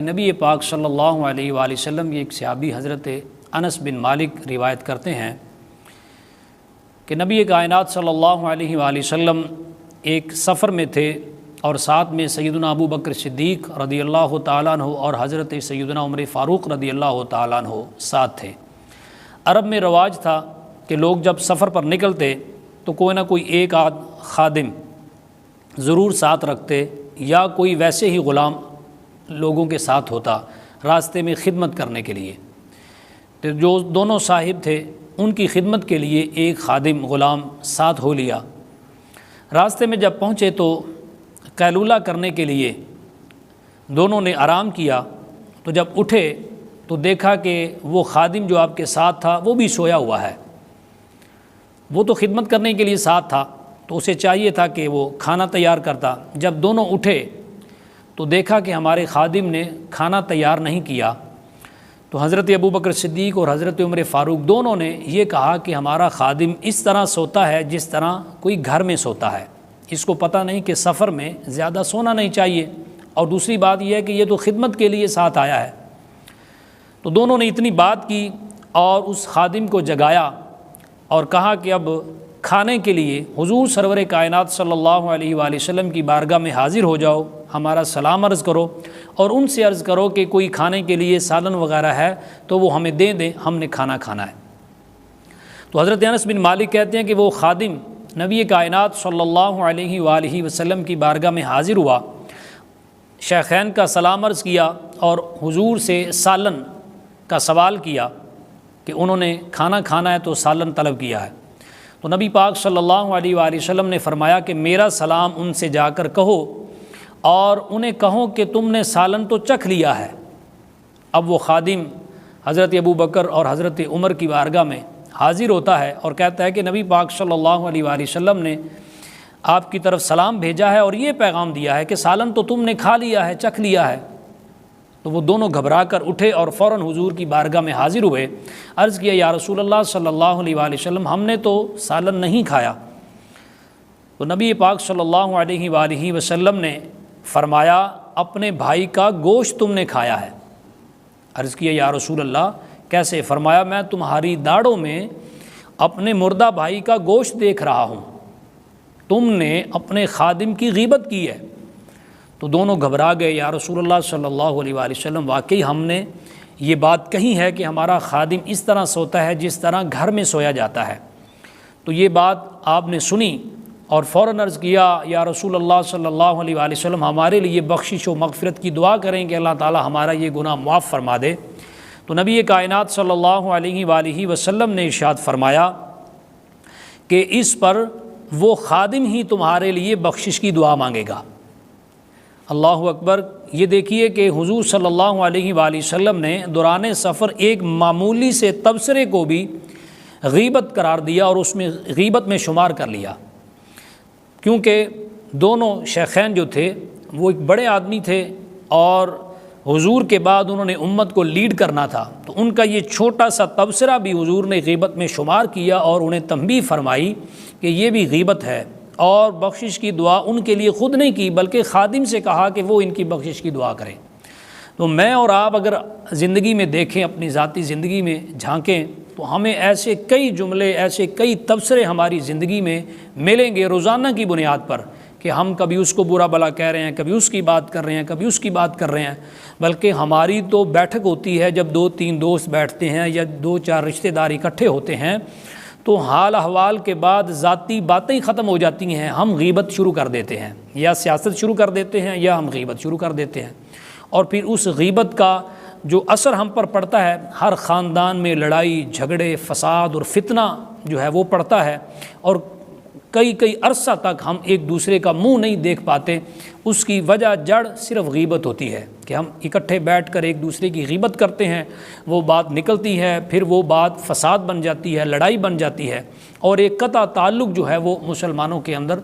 نبی پاک صلی اللہ علیہ وآلہ وسلم ایک صحابی حضرت انس بن مالک روایت کرتے ہیں کہ نبی کائنات صلی اللہ علیہ وآلہ وسلم ایک سفر میں تھے اور ساتھ میں سیدنا ابو بکر صدیق رضی اللہ تعالیٰ عنہ اور حضرت سیدنا عمر فاروق رضی اللہ تعالیٰ عنہ ساتھ تھے۔ عرب میں رواج تھا کہ لوگ جب سفر پر نکلتے تو کوئی نہ کوئی ایک آدھ خادم ضرور ساتھ رکھتے یا کوئی ویسے ہی غلام لوگوں کے ساتھ ہوتا راستے میں خدمت کرنے کے لیے۔ تو جو دونوں صاحب تھے ان کی خدمت کے لیے ایک خادم غلام ساتھ ہو لیا۔ راستے میں جب پہنچے تو قیلولہ کرنے کے لیے دونوں نے آرام کیا، تو جب اٹھے تو دیکھا کہ وہ خادم جو آپ کے ساتھ تھا وہ بھی سویا ہوا ہے۔ وہ تو خدمت کرنے کے لیے ساتھ تھا تو اسے چاہیے تھا کہ وہ کھانا تیار کرتا۔ جب دونوں اٹھے تو دیکھا کہ ہمارے خادم نے کھانا تیار نہیں کیا، تو حضرت ابو بکر صدیق اور حضرت عمر فاروق دونوں نے یہ کہا کہ ہمارا خادم اس طرح سوتا ہے جس طرح کوئی گھر میں سوتا ہے، اس کو پتہ نہیں کہ سفر میں زیادہ سونا نہیں چاہیے، اور دوسری بات یہ ہے کہ یہ تو خدمت کے لیے ساتھ آیا ہے۔ تو دونوں نے اتنی بات کی اور اس خادم کو جگایا اور کہا کہ اب کھانے کے لیے حضور سرور کائنات صلی اللہ علیہ وآلہ وسلم کی بارگاہ میں حاضر ہو جاؤ، ہمارا سلام عرض کرو اور ان سے عرض کرو کہ کوئی کھانے کے لیے سالن وغیرہ ہے تو وہ ہمیں دے دیں، ہم نے کھانا کھانا ہے۔ تو حضرت انس بن مالک کہتے ہیں کہ وہ خادم نبی کائنات صلی اللہ علیہ وآلہ وسلم کی بارگاہ میں حاضر ہوا، شیخین کا سلام عرض کیا اور حضور سے سالن کا سوال کیا کہ انہوں نے کھانا کھانا ہے تو سالن طلب کیا ہے۔ تو نبی پاک صلی اللہ علیہ وآلہ وسلم نے فرمایا کہ میرا سلام ان سے جا کر کہو اور انہیں کہو کہ تم نے سالن تو چکھ لیا ہے۔ اب وہ خادم حضرت ابو بکر اور حضرت عمر کی بارگاہ میں حاضر ہوتا ہے اور کہتا ہے کہ نبی پاک صلی اللہ علیہ وآلہ وسلم نے آپ کی طرف سلام بھیجا ہے اور یہ پیغام دیا ہے کہ سالن تو تم نے کھا لیا ہے، چکھ لیا ہے۔ تو وہ دونوں گھبرا کر اٹھے اور فوراً حضور کی بارگاہ میں حاضر ہوئے، عرض کیا یا رسول اللہ صلی اللہ علیہ وآلہ وسلم ہم نے تو سالن نہیں کھایا۔ تو نبی پاک صلی اللہ علیہ وآلہ وسلم نے فرمایا اپنے بھائی کا گوشت تم نے کھایا ہے۔ عرض کیا یا رسول اللہ کیسے؟ فرمایا میں تمہاری داڑھوں میں اپنے مردہ بھائی کا گوشت دیکھ رہا ہوں، تم نے اپنے خادم کی غیبت کی ہے۔ تو دونوں گھبرا گئے، یا رسول اللہ صلی اللہ علیہ وآلہ وسلم واقعی ہم نے یہ بات کہی ہے کہ ہمارا خادم اس طرح سوتا ہے جس طرح گھر میں سویا جاتا ہے۔ تو یہ بات آپ نے سنی اور فوراً عرض کیا یا رسول اللہ صلی اللہ علیہ وآلہ وسلم ہمارے لیے بخشش و مغفرت کی دعا کریں کہ اللہ تعالی ہمارا یہ گناہ معاف فرما دے۔ تو نبی کائنات صلی اللہ علیہ وآلہ وسلم نے ارشاد فرمایا کہ اس پر وہ خادم ہی تمہارے لیے بخشش کی دعا مانگے گا۔ اللہ اکبر۔ یہ دیکھیے کہ حضور صلی اللہ علیہ وآلہ وسلم نے دوران سفر ایک معمولی سے تبصرے کو بھی غیبت قرار دیا اور اس میں غیبت میں شمار کر لیا، کیونکہ دونوں شیخین جو تھے وہ ایک بڑے آدمی تھے اور حضور کے بعد انہوں نے امت کو لیڈ کرنا تھا، تو ان کا یہ چھوٹا سا تبصرہ بھی حضور نے غیبت میں شمار کیا اور انہیں تنبیہ فرمائی کہ یہ بھی غیبت ہے، اور بخشش کی دعا ان کے لیے خود نہیں کی بلکہ خادم سے کہا کہ وہ ان کی بخشش کی دعا کریں۔ تو میں اور آپ اگر زندگی میں دیکھیں، اپنی ذاتی زندگی میں جھانکیں تو ہمیں ایسے کئی جملے، ایسے کئی تبصرے ہماری زندگی میں ملیں گے روزانہ کی بنیاد پر کہ ہم کبھی اس کو برا بھلا کہہ رہے ہیں، کبھی اس کی بات کر رہے ہیں، کبھی اس کی بات کر رہے ہیں، بلکہ ہماری تو بیٹھک ہوتی ہے جب 2-3 دوست بیٹھتے ہیں یا 2-4 رشتہ دار اکٹھے ہوتے ہیں تو حال احوال کے بعد ذاتی باتیں ختم ہو جاتی ہیں، ہم غیبت شروع کر دیتے ہیں، یا سیاست شروع کر دیتے ہیں یا ہم غیبت شروع کر دیتے ہیں، اور پھر اس غیبت کا جو اثر ہم پر پڑتا ہے، ہر خاندان میں لڑائی جھگڑے فساد اور فتنہ جو ہے وہ پڑتا ہے، اور کئی عرصہ تک ہم ایک دوسرے کا منہ نہیں دیکھ پاتے۔ اس کی وجہ جڑ صرف غیبت ہوتی ہے کہ ہم اکٹھے بیٹھ کر ایک دوسرے کی غیبت کرتے ہیں، وہ بات نکلتی ہے، پھر وہ بات فساد بن جاتی ہے، لڑائی بن جاتی ہے، اور ایک قطع تعلق جو ہے وہ مسلمانوں کے اندر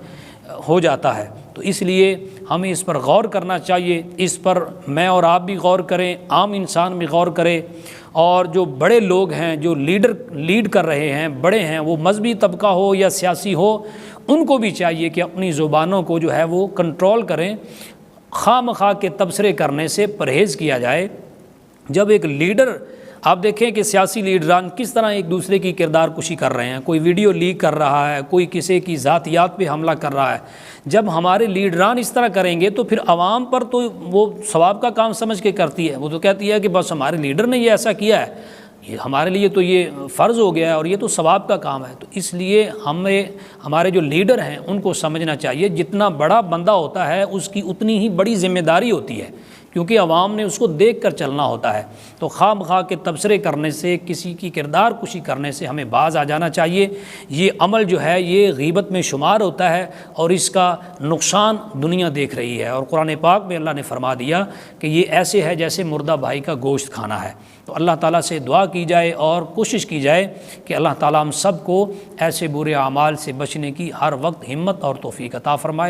ہو جاتا ہے۔ تو اس لیے ہمیں اس پر غور کرنا چاہیے، اس پر میں اور آپ بھی غور کریں، عام انسان بھی غور کرے، اور جو بڑے لوگ ہیں جو لیڈ کر رہے ہیں، بڑے ہیں، وہ مذہبی طبقہ ہو یا سیاسی ہو، ان کو بھی چاہیے کہ اپنی زبانوں کو جو ہے وہ کنٹرول کریں، خواہ مخواہ کے تبصرے کرنے سے پرہیز کیا جائے۔ جب ایک لیڈر، آپ دیکھیں کہ سیاسی لیڈران کس طرح ایک دوسرے کی کردار کشی کر رہے ہیں، کوئی ویڈیو لیک کر رہا ہے، کوئی کسی کی ذاتیات پہ حملہ کر رہا ہے۔ جب ہمارے لیڈران اس طرح کریں گے تو پھر عوام پر تو وہ ثواب کا کام سمجھ کے کرتی ہے، وہ تو کہتی ہے کہ بس ہمارے لیڈر نے یہ ایسا کیا ہے، یہ ہمارے لیے تو یہ فرض ہو گیا ہے اور یہ تو ثواب کا کام ہے۔ تو اس لیے ہمارے جو لیڈر ہیں ان کو سمجھنا چاہیے جتنا بڑا بندہ ہوتا ہے اس کی اتنی ہی بڑی ذمہ داری ہوتی ہے، کیونکہ عوام نے اس کو دیکھ کر چلنا ہوتا ہے۔ تو خواہ مخواہ کے تبصرے کرنے سے، کسی کی کردار کشی کرنے سے ہمیں باز آ جانا چاہیے۔ یہ عمل جو ہے یہ غیبت میں شمار ہوتا ہے اور اس کا نقصان دنیا دیکھ رہی ہے، اور قرآن پاک میں اللہ نے فرما دیا کہ یہ ایسے ہے جیسے مردہ بھائی کا گوشت کھانا ہے۔ تو اللہ تعالیٰ سے دعا کی جائے اور کوشش کی جائے کہ اللہ تعالیٰ ہم سب کو ایسے برے اعمال سے بچنے کی ہر وقت ہمت اور توفیق عطا فرمائے۔